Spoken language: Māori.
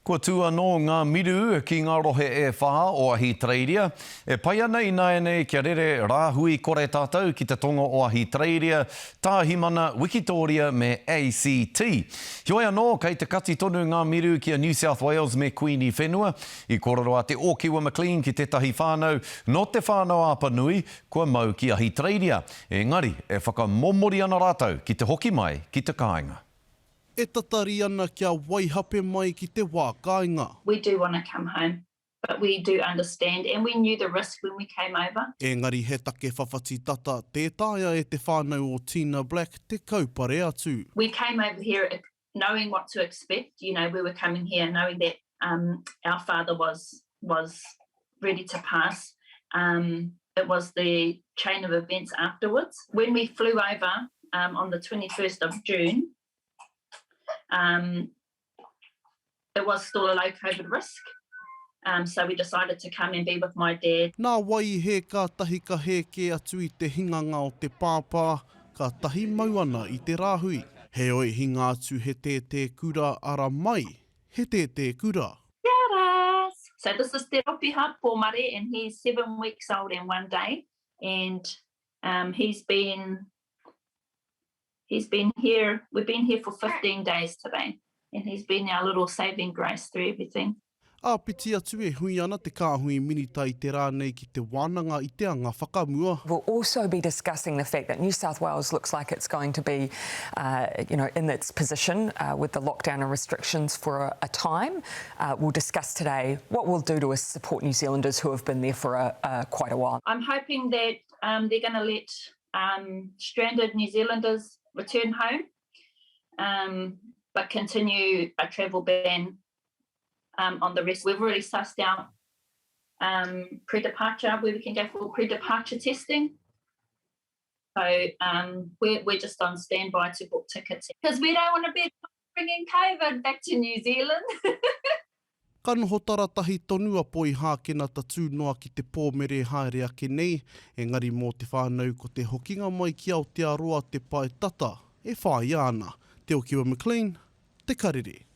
Kua tua no ngā miru ki ngā rohe e whaha o Ahitreiria. E pai ana i nāene kia rere rāhui kore tātou ki te tonga o Ahitreiria, Tāhimana, Wikitoria me ACT. Hioi anō, kei te kati tonu ngā miru ki a New South Wales me Queenie Whenua. I kororo a te Ōkiwa McLean ki tētahi whānau, no te whānau Apanui, kua mau ki Ahitreiria. Engari, e whakamomori ana rātou ki te hoki mai ki te kāinga. E tatari ana kia waihape mai ki te wā kāinga. We do want to come home, but we do understand, and we knew the risk when we came over. Engari he take whawhati tata, tētāia e te whānau o Tina Black te kaupare atu. We came over here knowing what to expect. You know, we were coming here knowing that our father was ready to pass. It was the chain of events afterwards. When we flew over on the 21st of June, it was still a low COVID risk. So we decided to come and be with my dad. Nā wai he kātahi ka heke atu i te hinganga o te pāpā, ka tahi mauana i te rāhui. He oi hinga atu he te kura ara mai, he te kura. Kia So this is Te Ropiha Pōmare, and he's 7 weeks old and 1 day. And he's been here, we've been here for 15 days today, and he's been our little saving grace through everything. Piti atu e hui ana te kāhui minita I te rānei ki te wānanga I te anga whakamua. We'll also be discussing the fact that New South Wales looks like it's going to be, in its position with the lockdown and restrictions for a time. We'll discuss today what we'll do to support New Zealanders who have been there for quite a while. I'm hoping that they're going to let stranded New Zealanders return home, but continue a travel ban on the rest. We've already sussed out pre-departure, where we can go for pre-departure testing. So we're just on standby to book tickets because we don't want to be bringing COVID back to New Zealand. Kanoho taratahi tonua poi hākena tatu noa ki te pōmere haere ake nei, engari mō te whānau ko te hokinga mai ki Aotearoa te pai tata, e whai ana. Te Ōkiwa McLean, te karere.